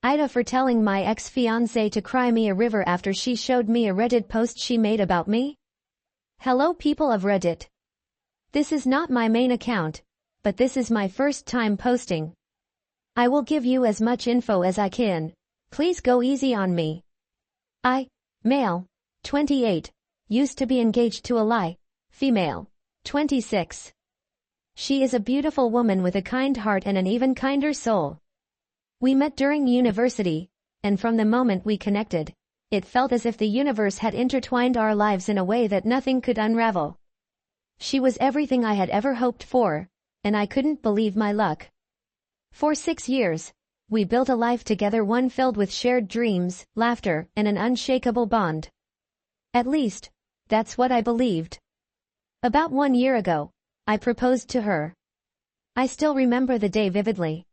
Ida for telling my ex-fiancé to cry me a river after she showed me a Reddit post she made about me? Hello people of Reddit. This is not my main account, but this is my first time posting. I will give you as much info as I can. Please go easy on me. Male, 28, used to be engaged to a lie, female, 26. She is a beautiful woman with a kind heart and an even kinder soul. We met during university, and from the moment we connected, it felt as if the universe had intertwined our lives in a way that nothing could unravel. She was everything I had ever hoped for, and I couldn't believe my luck. For 6 years, we built a life together, one filled with shared dreams, laughter, and an unshakable bond. At least, that's what I believed. About 1 year ago, I proposed to her. I still remember the day vividly.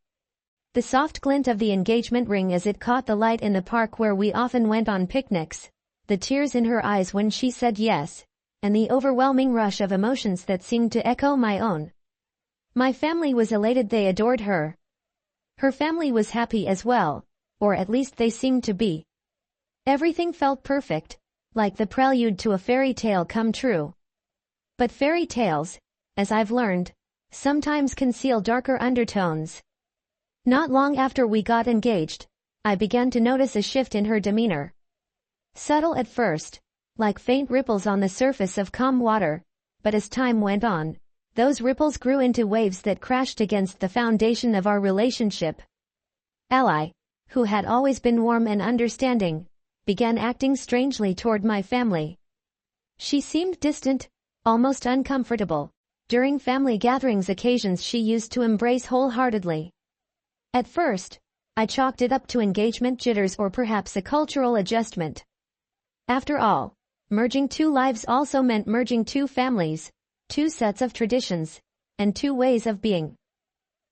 The soft glint of the engagement ring as it caught the light in the park where we often went on picnics, the tears in her eyes when she said yes, and the overwhelming rush of emotions that seemed to echo my own. My family was elated, they adored her. Her family was happy as well, or at least they seemed to be. Everything felt perfect, like the prelude to a fairy tale come true. But fairy tales, as I've learned, sometimes conceal darker undertones. Not long after we got engaged, I began to notice a shift in her demeanor. Subtle at first, like faint ripples on the surface of calm water, but as time went on, those ripples grew into waves that crashed against the foundation of our relationship. Ally, who had always been warm and understanding, began acting strangely toward my family. She seemed distant, almost uncomfortable. During family gatherings, occasions she used to embrace wholeheartedly. At first, I chalked it up to engagement jitters or perhaps a cultural adjustment. After all, merging two lives also meant merging two families, two sets of traditions, and two ways of being.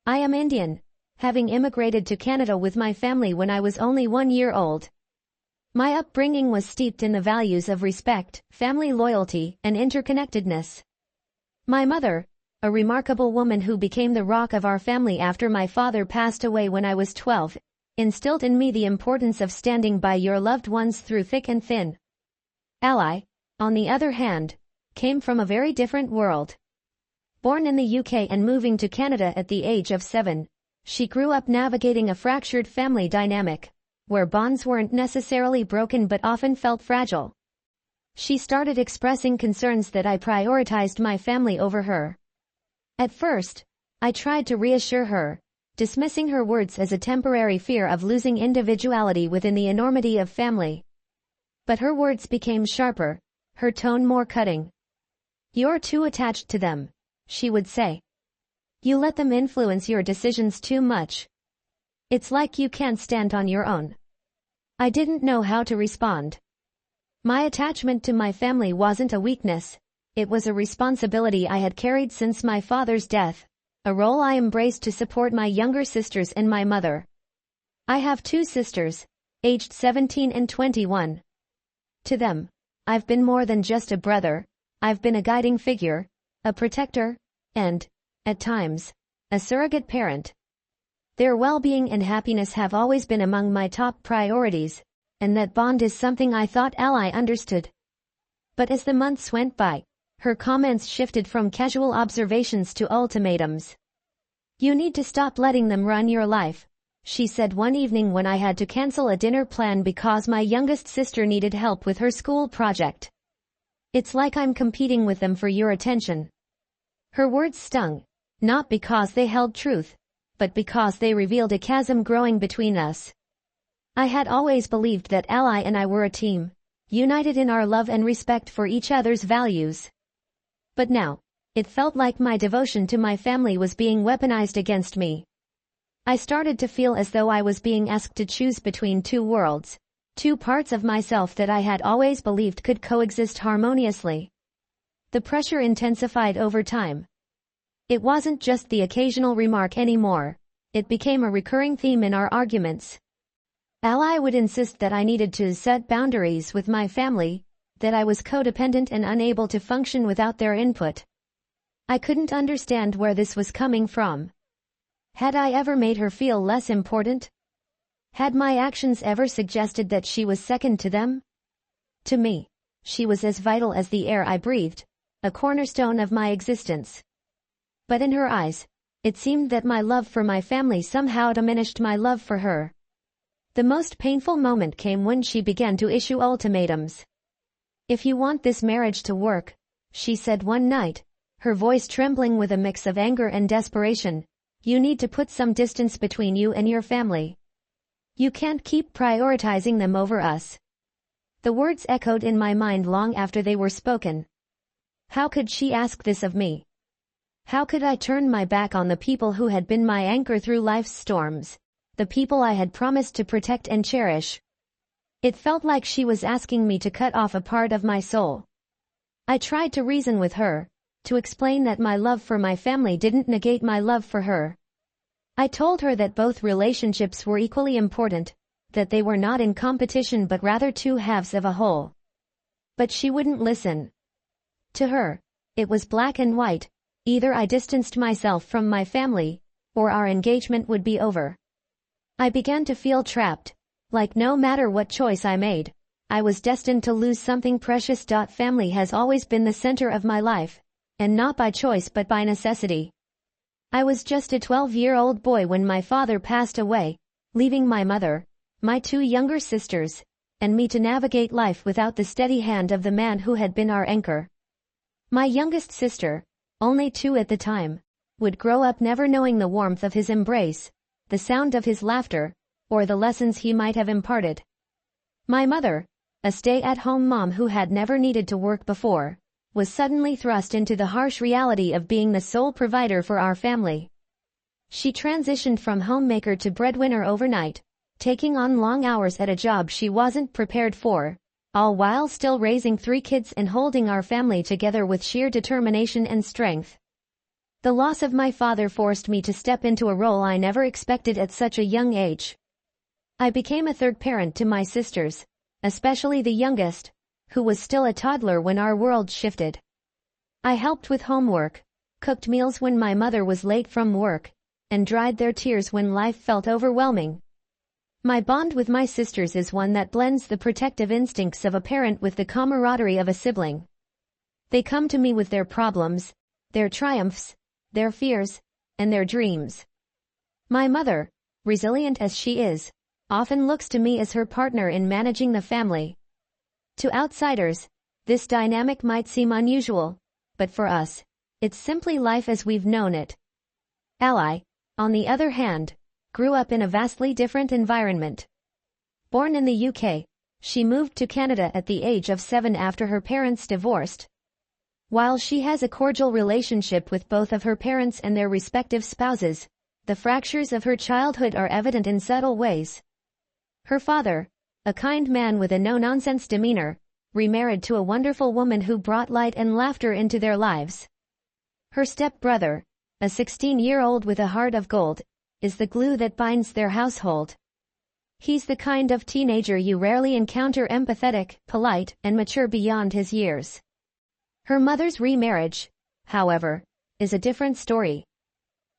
I am Indian, having immigrated to Canada with my family when I was only 1 year old. My upbringing was steeped in the values of respect, family loyalty, and interconnectedness. My mother, a remarkable woman who became the rock of our family after my father passed away when I was 12, instilled in me the importance of standing by your loved ones through thick and thin. Ally, on the other hand, came from a very different world. Born in the UK and moving to Canada at the age of 7, she grew up navigating a fractured family dynamic, where bonds weren't necessarily broken but often felt fragile. She started expressing concerns that I prioritized my family over her. At first, I tried to reassure her, dismissing her words as a temporary fear of losing individuality within the enormity of family. But her words became sharper, her tone more cutting. "You're too attached to them," she would say. "You let them influence your decisions too much. It's like you can't stand on your own." I didn't know how to respond. My attachment to my family wasn't a weakness. It was a responsibility I had carried since my father's death, a role I embraced to support my younger sisters and my mother. I have 2 sisters, aged 17 and 21. To them, I've been more than just a brother. I've been a guiding figure, a protector, and, at times, a surrogate parent. Their well-being and happiness have always been among my top priorities, and that bond is something I thought Ally understood. But as the months went by, her comments shifted from casual observations to ultimatums. "You need to stop letting them run your life," she said one evening when I had to cancel a dinner plan because my youngest sister needed help with her school project. "It's like I'm competing with them for your attention." Her words stung, not because they held truth, but because they revealed a chasm growing between us. I had always believed that Ally and I were a team, united in our love and respect for each other's values. But now, it felt like my devotion to my family was being weaponized against me. I started to feel as though I was being asked to choose between two worlds, two parts of myself that I had always believed could coexist harmoniously. The pressure intensified over time. It wasn't just the occasional remark anymore. It became a recurring theme in our arguments. Ally would insist that I needed to set boundaries with my family, that I was codependent and unable to function without their input. I couldn't understand where this was coming from. Had I ever made her feel less important? Had my actions ever suggested that she was second to them? To me, she was as vital as the air I breathed, a cornerstone of my existence. But in her eyes, it seemed that my love for my family somehow diminished my love for her. The most painful moment came when she began to issue ultimatums. "If you want this marriage to work," she said one night, her voice trembling with a mix of anger and desperation, "you need to put some distance between you and your family. You can't keep prioritizing them over us." The words echoed in my mind long after they were spoken. How could she ask this of me? How could I turn my back on the people who had been my anchor through life's storms, the people I had promised to protect and cherish? It felt like she was asking me to cut off a part of my soul. I tried to reason with her, to explain that my love for my family didn't negate my love for her. I told her that both relationships were equally important, that they were not in competition but rather two halves of a whole. But she wouldn't listen. To her, it was black and white. Either I distanced myself from my family, or our engagement would be over. I began to feel trapped, like no matter what choice I made, I was destined to lose something precious. Family has always been the center of my life, and not by choice but by necessity. I was just a 12-year-old boy when my father passed away, leaving my mother, my two younger sisters, and me to navigate life without the steady hand of the man who had been our anchor. My youngest sister, only 2 at the time, would grow up never knowing the warmth of his embrace, the sound of his laughter, or the lessons he might have imparted. My mother, a stay-at-home mom who had never needed to work before, was suddenly thrust into the harsh reality of being the sole provider for our family. She transitioned from homemaker to breadwinner overnight, taking on long hours at a job she wasn't prepared for, all while still raising 3 kids and holding our family together with sheer determination and strength. The loss of my father forced me to step into a role I never expected at such a young age. I became a third parent to my sisters, especially the youngest, who was still a toddler when our world shifted. I helped with homework, cooked meals when my mother was late from work, and dried their tears when life felt overwhelming. My bond with my sisters is one that blends the protective instincts of a parent with the camaraderie of a sibling. They come to me with their problems, their triumphs, their fears, and their dreams. My mother, resilient as she is, often looks to me as her partner in managing the family. To outsiders, this dynamic might seem unusual, but for us, it's simply life as we've known it. Ally, on the other hand, grew up in a vastly different environment. Born in the UK, she moved to Canada at the age of 7 after her parents divorced. While she has a cordial relationship with both of her parents and their respective spouses, the fractures of her childhood are evident in subtle ways. Her father, a kind man with a no-nonsense demeanor, remarried to a wonderful woman who brought light and laughter into their lives. Her step-brother, a 16-year-old with a heart of gold, is the glue that binds their household. He's the kind of teenager you rarely encounter empathetic, polite, and mature beyond his years. Her mother's remarriage, however, is a different story.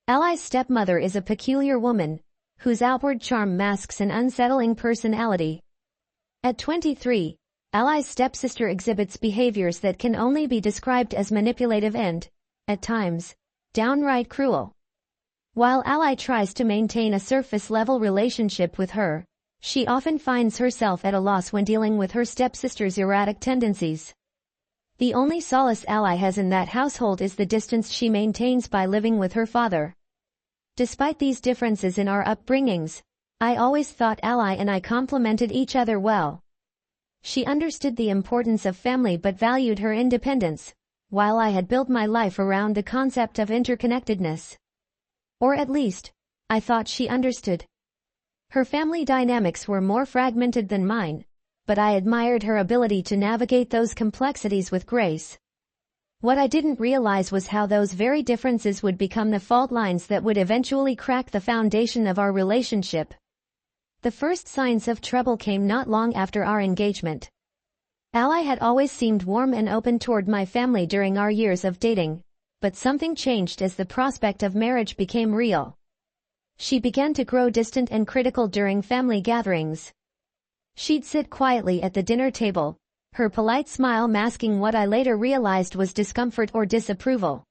Ally's stepmother is a peculiar woman, whose outward charm masks an unsettling personality. At 23, Ally's stepsister exhibits behaviors that can only be described as manipulative and, at times, downright cruel. While Ally tries to maintain a surface-level relationship with her, she often finds herself at a loss when dealing with her stepsister's erratic tendencies. The only solace Ally has in that household is the distance she maintains by living with her father. Despite these differences in our upbringings, I always thought Ally and I complemented each other well. She understood the importance of family but valued her independence, while I had built my life around the concept of interconnectedness. Or at least, I thought she understood. Her family dynamics were more fragmented than mine, but I admired her ability to navigate those complexities with grace. What I didn't realize was how those very differences would become the fault lines that would eventually crack the foundation of our relationship. The first signs of trouble came not long after our engagement. Ally had always seemed warm and open toward my family during our years of dating, but something changed as the prospect of marriage became real. She began to grow distant and critical during family gatherings. She'd sit quietly at the dinner table, her polite smile masking what I later realized was discomfort or disapproval.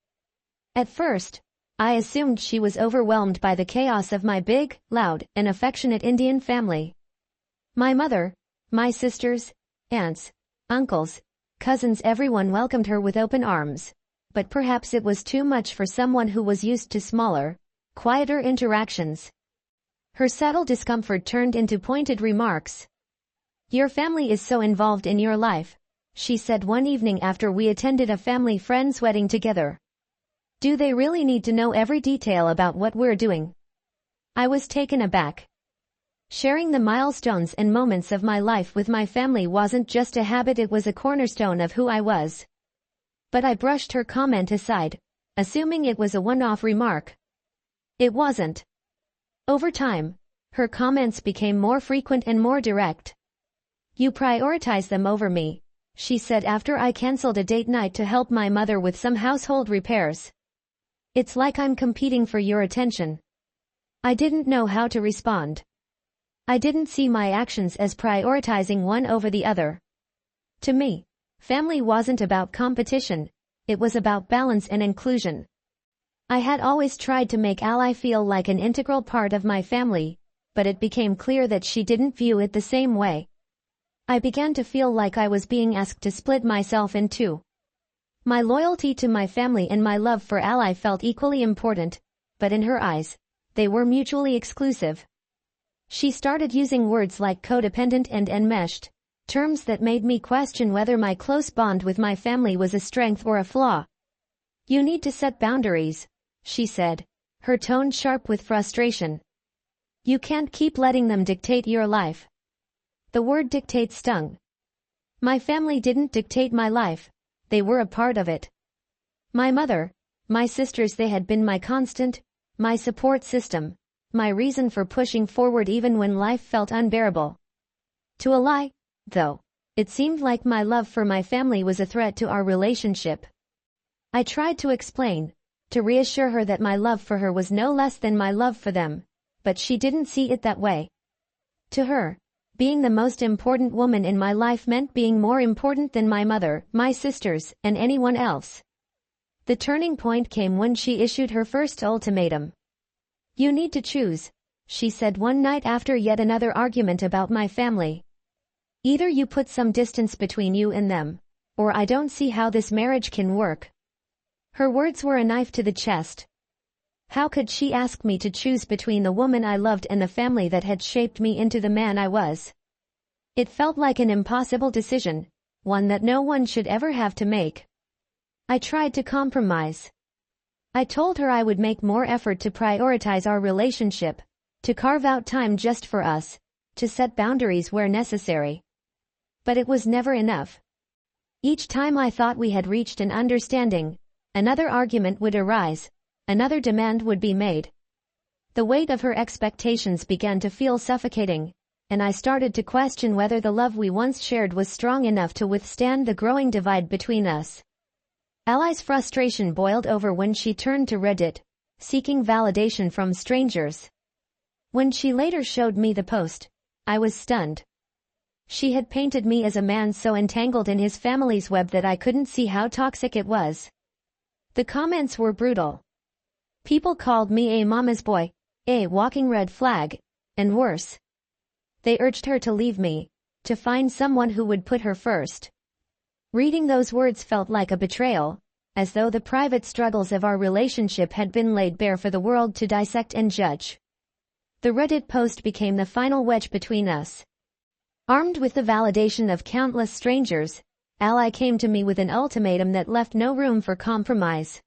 At first, I assumed she was overwhelmed by the chaos of my big, loud, and affectionate Indian family. My mother, my sisters, aunts, uncles, cousins, everyone welcomed her with open arms. But perhaps it was too much for someone who was used to smaller, quieter interactions. Her subtle discomfort turned into pointed remarks. "Your family is so involved in your life," she said one evening after we attended a family friend's wedding together. "Do they really need to know every detail about what we're doing?" I was taken aback. Sharing the milestones and moments of my life with my family wasn't just a habit, it was a cornerstone of who I was. But I brushed her comment aside, assuming it was a one-off remark. It wasn't. Over time, her comments became more frequent and more direct. "You prioritize them over me," she said after I canceled a date night to help my mother with some household repairs. "It's like I'm competing for your attention." I didn't know how to respond. I didn't see my actions as prioritizing one over the other. To me, family wasn't about competition, it was about balance and inclusion. I had always tried to make Ally feel like an integral part of my family, but it became clear that she didn't view it the same way. I began to feel like I was being asked to split myself in two. My loyalty to my family and my love for Ally felt equally important, but in her eyes, they were mutually exclusive. She started using words like codependent and enmeshed, terms that made me question whether my close bond with my family was a strength or a flaw. "You need to set boundaries," she said, her tone sharp with frustration. "You can't keep letting them dictate your life." The word dictate stung. My family didn't dictate my life, they were a part of it. My mother, my sisters, they had been my constant, my support system, my reason for pushing forward even when life felt unbearable. To Ally, though, it seemed like my love for my family was a threat to our relationship. I tried to explain, to reassure her that my love for her was no less than my love for them, but she didn't see it that way. To her, being the most important woman in my life meant being more important than my mother, my sisters, and anyone else. The turning point came when she issued her first ultimatum. "You need to choose," she said one night after yet another argument about my family. "Either you put some distance between you and them, or I don't see how this marriage can work." Her words were a knife to the chest. How could she ask me to choose between the woman I loved and the family that had shaped me into the man I was? It felt like an impossible decision, one that no one should ever have to make. I tried to compromise. I told her I would make more effort to prioritize our relationship, to carve out time just for us, to set boundaries where necessary. But it was never enough. Each time I thought we had reached an understanding, another argument would arise, another demand would be made. The weight of her expectations began to feel suffocating, and I started to question whether the love we once shared was strong enough to withstand the growing divide between us. Ally's frustration boiled over when she turned to Reddit, seeking validation from strangers. When she later showed me the post, I was stunned. She had painted me as a man so entangled in his family's web that I couldn't see how toxic it was. The comments were brutal. People called me a mama's boy, a walking red flag, and worse. They urged her to leave me, to find someone who would put her first. Reading those words felt like a betrayal, as though the private struggles of our relationship had been laid bare for the world to dissect and judge. The Reddit post became the final wedge between us. Armed with the validation of countless strangers, Ally came to me with an ultimatum that left no room for compromise.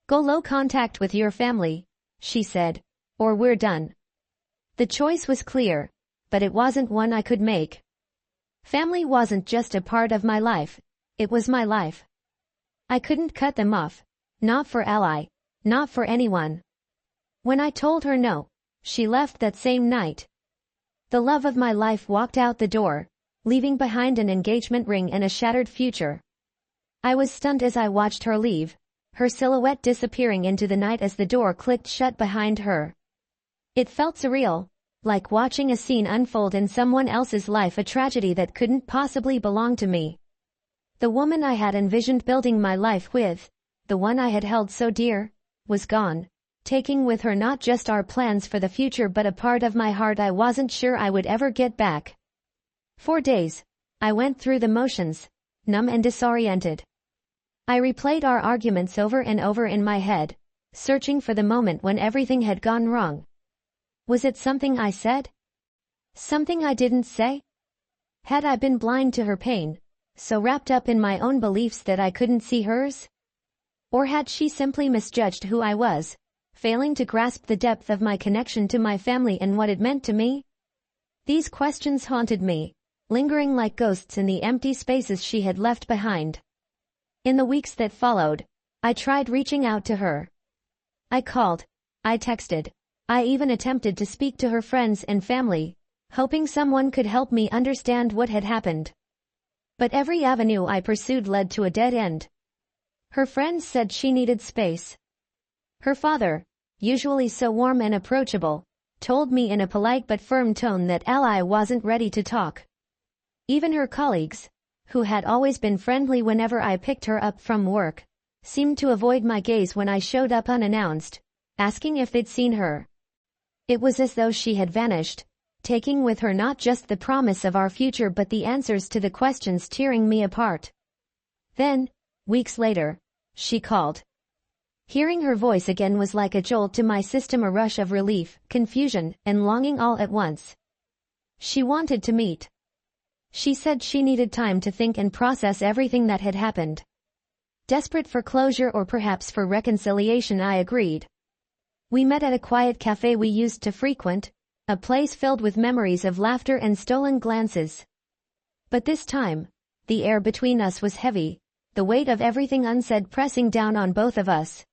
"Go low contact with your family," she said, "or we're done." The choice was clear, but it wasn't one I could make. Family wasn't just a part of my life, it was my life. I couldn't cut them off, not for Ally, not for anyone. When I told her no, she left that same night. The love of my life walked out the door, leaving behind an engagement ring and a shattered future. I was stunned as I watched her leave, her silhouette disappearing into the night as the door clicked shut behind her. It felt surreal, like watching a scene unfold in someone else's life, a tragedy that couldn't possibly belong to me. The woman I had envisioned building my life with, the one I had held so dear, was gone, taking with her not just our plans for the future but a part of my heart I wasn't sure I would ever get back. For days, I went through the motions, numb and disoriented. I replayed our arguments over and over in my head, searching for the moment when everything had gone wrong. Was it something I said? Something I didn't say? Had I been blind to her pain, so wrapped up in my own beliefs that I couldn't see hers? Or had she simply misjudged who I was, failing to grasp the depth of my connection to my family and what it meant to me? These questions haunted me, lingering like ghosts in the empty spaces she had left behind. In the weeks that followed, I tried reaching out to her. I called, I texted, I even attempted to speak to her friends and family, hoping someone could help me understand what had happened. But every avenue I pursued led to a dead end. Her friends said she needed space. Her father, usually so warm and approachable, told me in a polite but firm tone that I wasn't ready to talk. Even her colleagues, who had always been friendly whenever I picked her up from work, seemed to avoid my gaze when I showed up unannounced, asking if they'd seen her. It was as though she had vanished, taking with her not just the promise of our future but the answers to the questions tearing me apart. Then, weeks later, she called. Hearing her voice again was like a jolt to my system, a rush of relief, confusion, and longing all at once. She wanted to meet. She said she needed time to think and process everything that had happened. Desperate for closure or perhaps for reconciliation, I agreed. We met at a quiet cafe we used to frequent, a place filled with memories of laughter and stolen glances. But this time, the air between us was heavy, the weight of everything unsaid pressing down on both of us.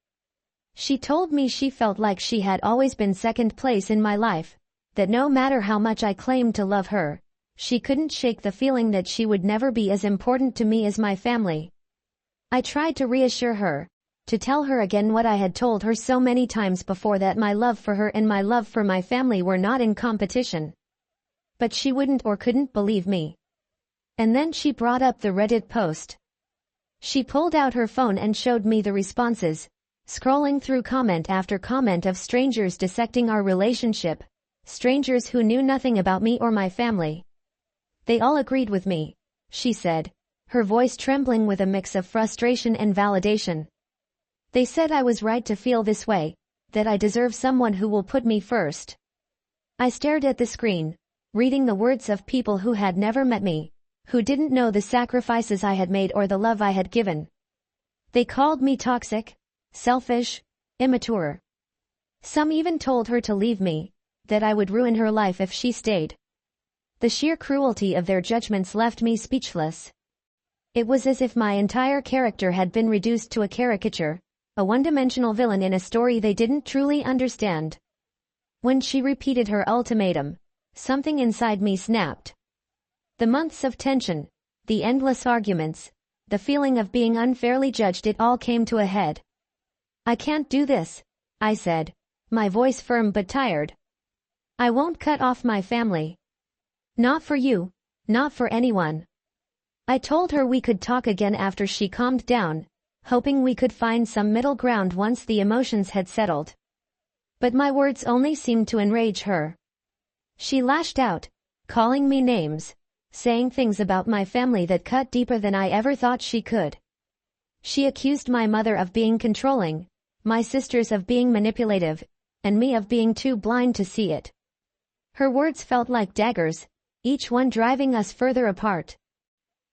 She told me she felt like she had always been second place in my life, that no matter how much I claimed to love her, she couldn't shake the feeling that she would never be as important to me as my family. I tried to reassure her, to tell her again what I had told her so many times before, that my love for her and my love for my family were not in competition. But she wouldn't or couldn't believe me. And then she brought up the Reddit post. She pulled out her phone and showed me the responses, scrolling through comment after comment of strangers dissecting our relationship, strangers who knew nothing about me or my family. They all agreed with me, she said, her voice trembling with a mix of frustration and validation. They said I was right to feel this way, that I deserve someone who will put me first. I stared at the screen, reading the words of people who had never met me, who didn't know the sacrifices I had made or the love I had given. They called me toxic, selfish, immature. Some even told her to leave me, that I would ruin her life if she stayed. The sheer cruelty of their judgments left me speechless. It was as if my entire character had been reduced to a caricature, a one-dimensional villain in a story they didn't truly understand. When she repeated her ultimatum, something inside me snapped. The months of tension, the endless arguments, the feeling of being unfairly judged, it all came to a head. I can't do this, I said, my voice firm but tired. I won't cut off my family. Not for you, not for anyone. I told her we could talk again after she calmed down, hoping we could find some middle ground once the emotions had settled. But my words only seemed to enrage her. She lashed out, calling me names, saying things about my family that cut deeper than I ever thought she could. She accused my mother of being controlling, my sisters of being manipulative, and me of being too blind to see it. Her words felt like daggers, each one driving us further apart.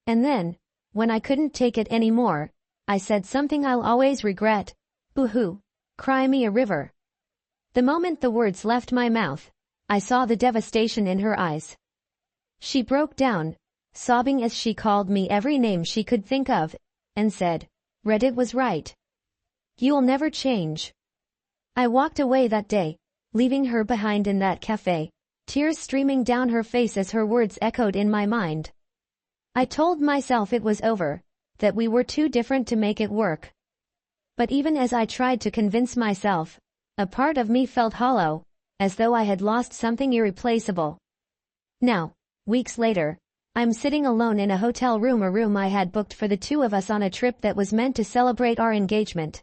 And then, when I couldn't take it anymore, I said something I'll always regret. Boo-hoo, cry me a river. The moment the words left my mouth, I saw the devastation in her eyes. She broke down, sobbing as she called me every name she could think of, and said, Reddit was right. You'll never change. I walked away that day, leaving her behind in that cafe, tears streaming down her face as her words echoed in my mind. I told myself it was over, that we were too different to make it work. But even as I tried to convince myself, a part of me felt hollow, as though I had lost something irreplaceable. Now, weeks later, I'm sitting alone in a hotel room, a room I had booked for the two of us on a trip that was meant to celebrate our engagement.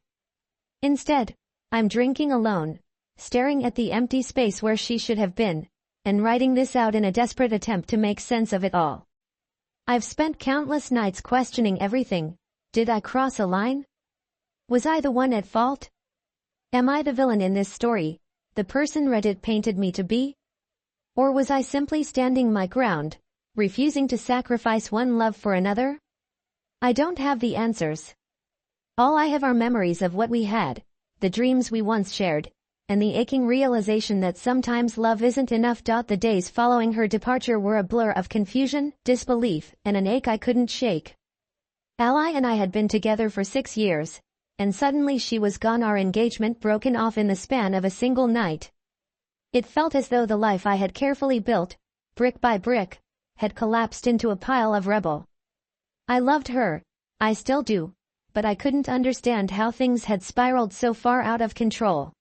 Instead, I'm drinking alone, staring at the empty space where she should have been, and writing this out in a desperate attempt to make sense of it all. I've spent countless nights questioning everything. Did I cross a line? Was I the one at fault? Am I the villain in this story, the person Reddit painted me to be? Or was I simply standing my ground, refusing to sacrifice one love for another? I don't have the answers. All I have are memories of what we had, the dreams we once shared, and the aching realization that sometimes love isn't enough. The days following her departure were a blur of confusion, disbelief, and an ache I couldn't shake. Ally and I had been together for 6 years, and suddenly she was gone, our engagement broken off in the span of a single night. It felt as though the life I had carefully built, brick by brick, had collapsed into a pile of rubble. I loved her, I still do, but I couldn't understand how things had spiraled so far out of control.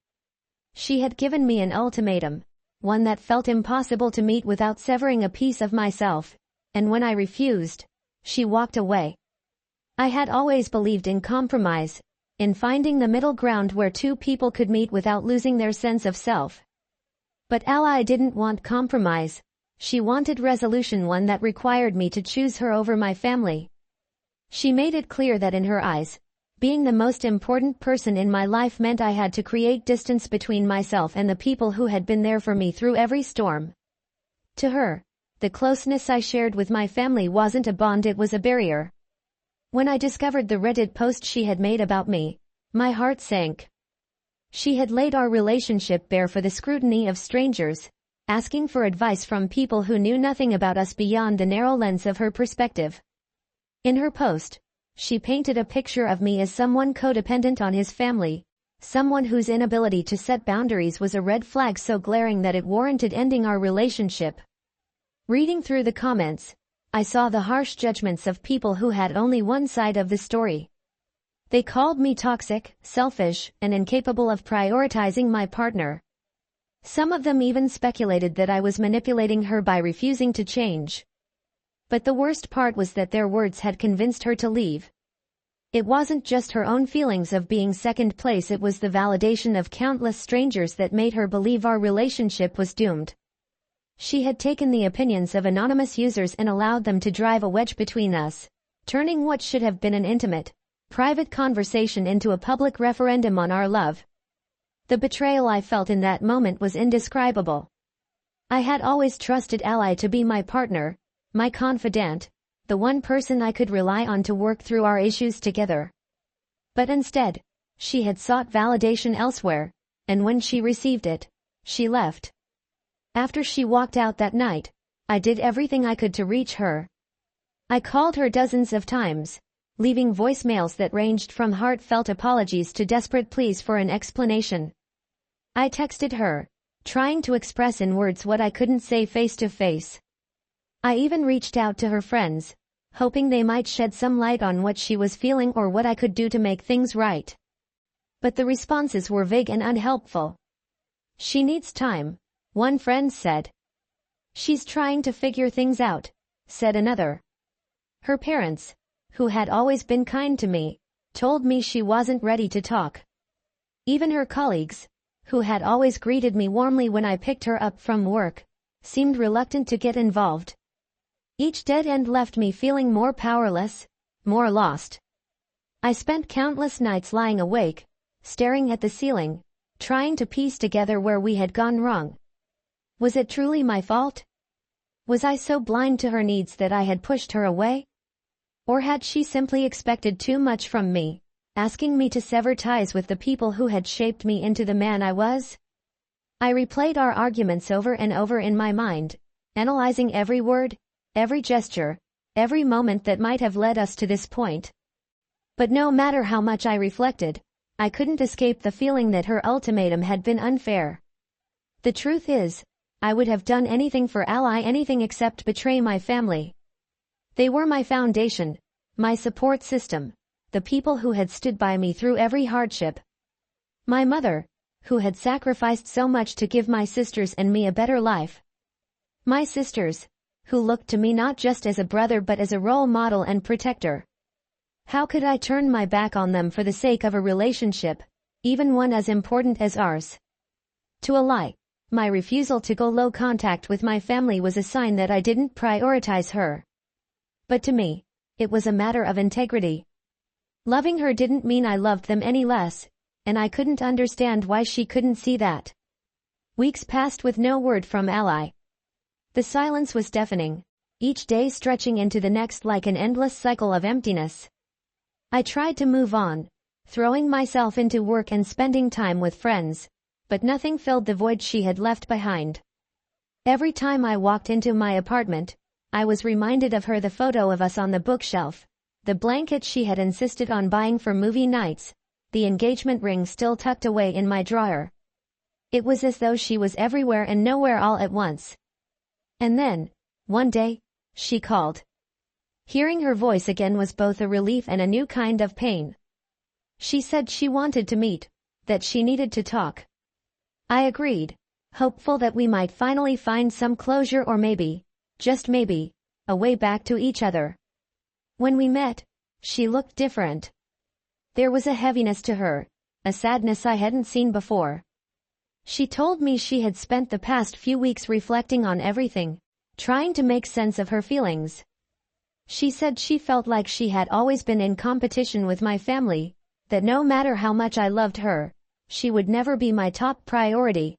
She had given me an ultimatum, one that felt impossible to meet without severing a piece of myself, and when I refused, she walked away. I had always believed in compromise, in finding the middle ground where two people could meet without losing their sense of self. But Ally didn't want compromise. She wanted resolution, one that required me to choose her over my family. She made it clear that in her eyes, being the most important person in my life meant I had to create distance between myself and the people who had been there for me through every storm. To her, the closeness I shared with my family wasn't a bond, it was a barrier. When I discovered the Reddit post she had made about me, my heart sank. She had laid our relationship bare for the scrutiny of strangers, asking for advice from people who knew nothing about us beyond the narrow lens of her perspective. In her post, she painted a picture of me as someone codependent on his family, someone whose inability to set boundaries was a red flag so glaring that it warranted ending our relationship. Reading through the comments, I saw the harsh judgments of people who had only one side of the story. They called me toxic, selfish, and incapable of prioritizing my partner. Some of them even speculated that I was manipulating her by refusing to change. But the worst part was that their words had convinced her to leave. It wasn't just her own feelings of being second place, it was the validation of countless strangers that made her believe our relationship was doomed. She had taken the opinions of anonymous users and allowed them to drive a wedge between us, turning what should have been an intimate, private conversation into a public referendum on our love. The betrayal I felt in that moment was indescribable. I had always trusted Ally to be my partner, my confidant, the one person I could rely on to work through our issues together. But instead, she had sought validation elsewhere, and when she received it, she left. After she walked out that night, I did everything I could to reach her. I called her dozens of times, leaving voicemails that ranged from heartfelt apologies to desperate pleas for an explanation. I texted her, trying to express in words what I couldn't say face to face. I even reached out to her friends, hoping they might shed some light on what she was feeling or what I could do to make things right. But the responses were vague and unhelpful. She needs time, one friend said. She's trying to figure things out, said another. Her parents, who had always been kind to me, told me she wasn't ready to talk. Even her colleagues, who had always greeted me warmly when I picked her up from work, seemed reluctant to get involved. Each dead end left me feeling more powerless, more lost. I spent countless nights lying awake, staring at the ceiling, trying to piece together where we had gone wrong. Was it truly my fault? Was I so blind to her needs that I had pushed her away? Or had she simply expected too much from me, asking me to sever ties with the people who had shaped me into the man I was? I replayed our arguments over and over in my mind, analyzing every word, every gesture, every moment that might have led us to this point. But no matter how much I reflected, I couldn't escape the feeling that her ultimatum had been unfair. The truth is, I would have done anything for Ally, anything except betray my family. They were my foundation, my support system, the people who had stood by me through every hardship. My mother, who had sacrificed so much to give my sisters and me a better life. My sisters, who looked to me not just as a brother but as a role model and protector. How could I turn my back on them for the sake of a relationship, even one as important as ours? To a lie, my refusal to go low contact with my family was a sign that I didn't prioritize her. But to me, it was a matter of integrity. Loving her didn't mean I loved them any less, and I couldn't understand why she couldn't see that. Weeks passed with no word from Ally. The silence was deafening, each day stretching into the next like an endless cycle of emptiness. I tried to move on, throwing myself into work and spending time with friends, but nothing filled the void she had left behind. Every time I walked into my apartment, I was reminded of her, the photo of us on the bookshelf, the blanket she had insisted on buying for movie nights, the engagement ring still tucked away in my drawer. It was as though she was everywhere and nowhere all at once. And then, one day, she called. Hearing her voice again was both a relief and a new kind of pain. She said she wanted to meet, that she needed to talk. I agreed, hopeful that we might finally find some closure or maybe, just maybe, a way back to each other. When we met, she looked different. There was a heaviness to her, a sadness I hadn't seen before. She told me she had spent the past few weeks reflecting on everything, trying to make sense of her feelings. She said she felt like she had always been in competition with my family, that no matter how much I loved her, she would never be my top priority.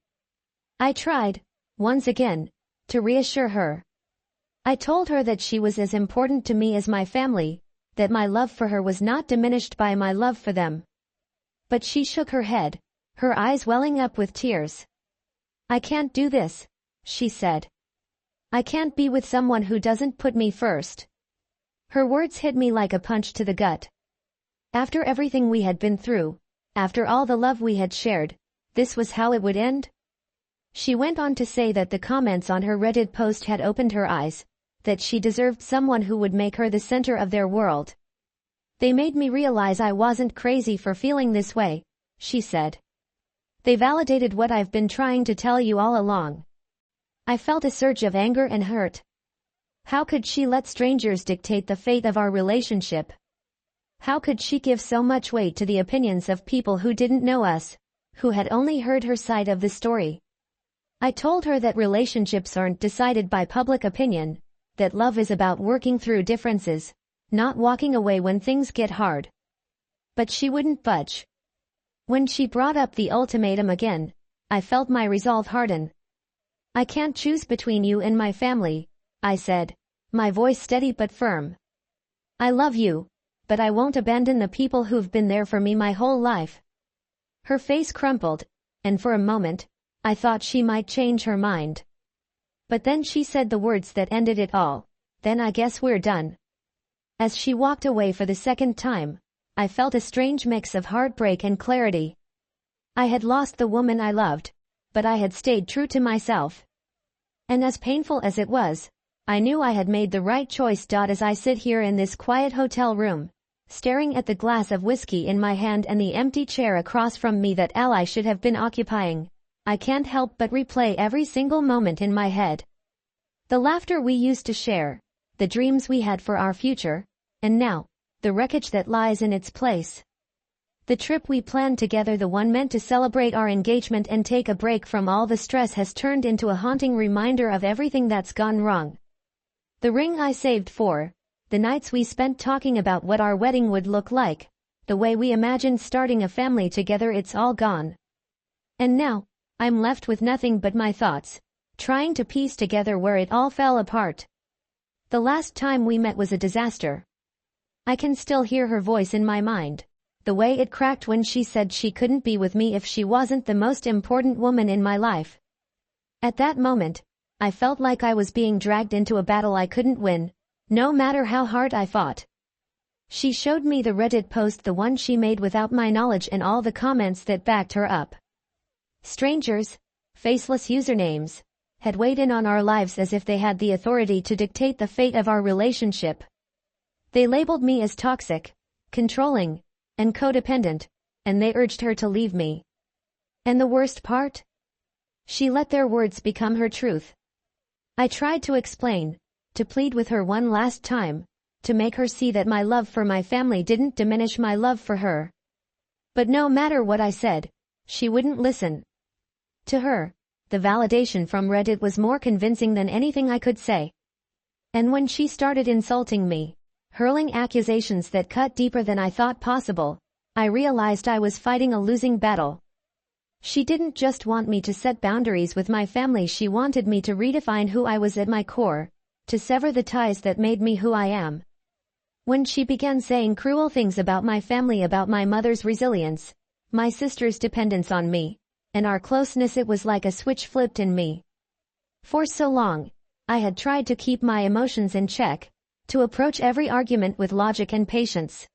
I tried, once again, to reassure her. I told her that she was as important to me as my family, that my love for her was not diminished by my love for them. But she shook her head, her eyes welling up with tears. I can't do this, she said. I can't be with someone who doesn't put me first. Her words hit me like a punch to the gut. After everything we had been through, after all the love we had shared, this was how it would end? She went on to say that the comments on her Reddit post had opened her eyes, that she deserved someone who would make her the center of their world. They made me realize I wasn't crazy for feeling this way, she said. They validated what I've been trying to tell you all along. I felt a surge of anger and hurt. How could she let strangers dictate the fate of our relationship? How could she give so much weight to the opinions of people who didn't know us, who had only heard her side of the story? I told her that relationships aren't decided by public opinion, that love is about working through differences, not walking away when things get hard. But she wouldn't budge. When she brought up the ultimatum again, I felt my resolve harden. I can't choose between you and my family, I said, my voice steady but firm. I love you, but I won't abandon the people who've been there for me my whole life. Her face crumpled, and for a moment, I thought she might change her mind. But then she said the words that ended it all, then I guess we're done. As she walked away for the second time, I felt a strange mix of heartbreak and clarity. I had lost the woman I loved, but I had stayed true to myself. And as painful as it was, I knew I had made the right choice. As I sit here in this quiet hotel room, staring at the glass of whiskey in my hand and the empty chair across from me that Ally should have been occupying, I can't help but replay every single moment in my head. The laughter we used to share, the dreams we had for our future, and now, the wreckage that lies in its place. The trip we planned together, the one meant to celebrate our engagement and take a break from all the stress, has turned into a haunting reminder of everything that's gone wrong. The ring I saved for, the nights we spent talking about what our wedding would look like, the way we imagined starting a family together, it's all gone. And now, I'm left with nothing but my thoughts, trying to piece together where it all fell apart. The last time we met was a disaster. I can still hear her voice in my mind, the way it cracked when she said she couldn't be with me if she wasn't the most important woman in my life. At that moment, I felt like I was being dragged into a battle I couldn't win, no matter how hard I fought. She showed me the Reddit post, the one she made without my knowledge, and all the comments that backed her up. Strangers, faceless usernames, had weighed in on our lives as if they had the authority to dictate the fate of our relationship. They labeled me as toxic, controlling, and codependent, and they urged her to leave me. And the worst part? She let their words become her truth. I tried to explain, to plead with her one last time, to make her see that my love for my family didn't diminish my love for her. But no matter what I said, she wouldn't listen. To her, the validation from Reddit was more convincing than anything I could say. And when she started insulting me, hurling accusations that cut deeper than I thought possible, I realized I was fighting a losing battle. She didn't just want me to set boundaries with my family, she wanted me to redefine who I was at my core, to sever the ties that made me who I am. When she began saying cruel things about my family, about my mother's resilience, my sister's dependence on me, and our closeness, it was like a switch flipped in me. For so long, I had tried to keep my emotions in check, to approach every argument with logic and patience.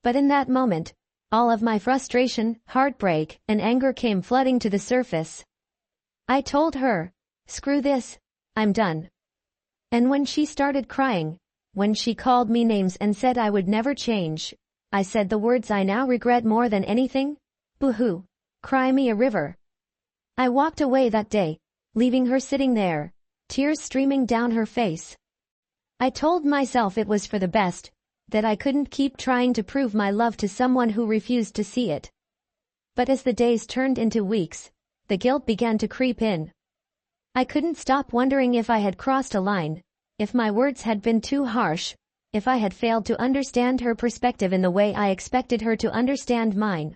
But in that moment, all of my frustration, heartbreak, and anger came flooding to the surface. I told her, "Screw this, I'm done." And when she started crying, when she called me names and said I would never change, I said the words I now regret more than anything: "Boo-hoo, cry me a river." I walked away that day, leaving her sitting there, tears streaming down her face. I told myself it was for the best, that I couldn't keep trying to prove my love to someone who refused to see it. But as the days turned into weeks, the guilt began to creep in. I couldn't stop wondering if I had crossed a line, if my words had been too harsh, if I had failed to understand her perspective in the way I expected her to understand mine.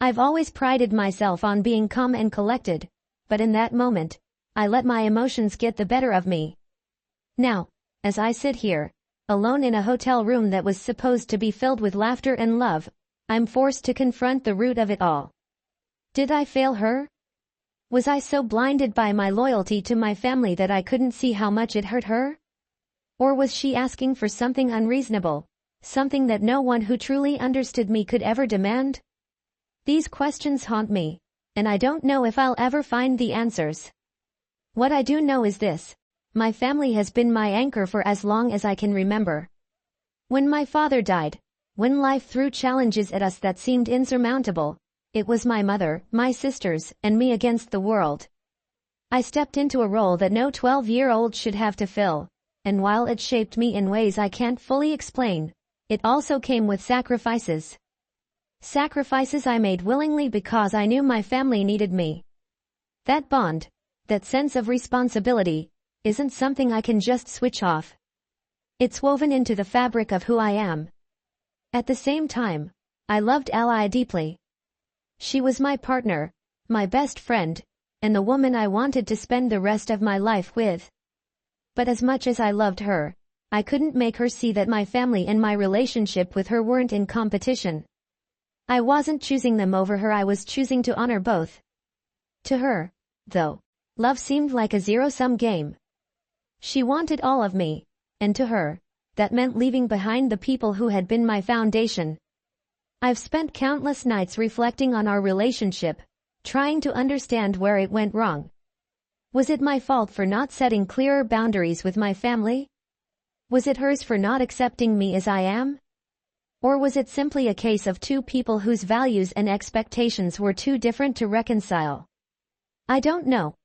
I've always prided myself on being calm and collected, but in that moment, I let my emotions get the better of me. Now, as I sit here, alone in a hotel room that was supposed to be filled with laughter and love, I'm forced to confront the root of it all. Did I fail her? Was I so blinded by my loyalty to my family that I couldn't see how much it hurt her? Or was she asking for something unreasonable, something that no one who truly understood me could ever demand? These questions haunt me, and I don't know if I'll ever find the answers. What I do know is this: my family has been my anchor for as long as I can remember. When my father died, when life threw challenges at us that seemed insurmountable, it was my mother, my sisters, and me against the world. I stepped into a role that no 12-year-old should have to fill, and while it shaped me in ways I can't fully explain, it also came with sacrifices. Sacrifices I made willingly because I knew my family needed me. That bond, that sense of responsibility, isn't something I can just switch off. It's woven into the fabric of who I am. At the same time, I loved Ally deeply. She was my partner, my best friend, and the woman I wanted to spend the rest of my life with. But as much as I loved her, I couldn't make her see that my family and my relationship with her weren't in competition. I wasn't choosing them over her, I was choosing to honor both. To her, though, love seemed like a zero-sum game. She wanted all of me, and to her, that meant leaving behind the people who had been my foundation. I've spent countless nights reflecting on our relationship, trying to understand where it went wrong. Was it my fault for not setting clearer boundaries with my family? Was it hers for not accepting me as I am? Or was it simply a case of two people whose values and expectations were too different to reconcile? I don't know.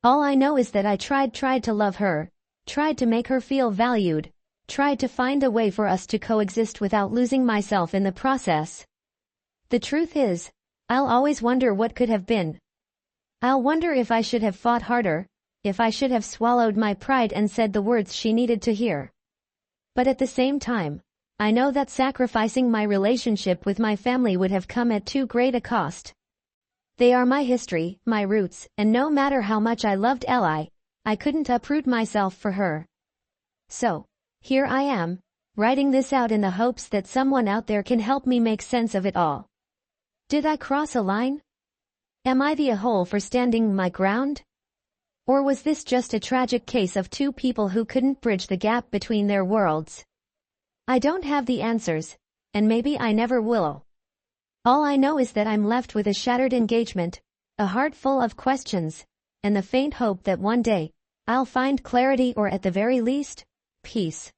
All I know is that I tried to love her, tried to make her feel valued, tried to find a way for us to coexist without losing myself in the process. The truth is, I'll always wonder what could have been. I'll wonder if I should have fought harder, if I should have swallowed my pride and said the words she needed to hear. But at the same time, I know that sacrificing my relationship with my family would have come at too great a cost. They are my history, my roots, and no matter how much I loved Ally, I couldn't uproot myself for her. So, here I am, writing this out in the hopes that someone out there can help me make sense of it all. Did I cross a line? Am I the a-hole for standing my ground? Or was this just a tragic case of two people who couldn't bridge the gap between their worlds? I don't have the answers, and maybe I never will. All I know is that I'm left with a shattered engagement, a heart full of questions, and the faint hope that one day, I'll find clarity or at the very least, peace.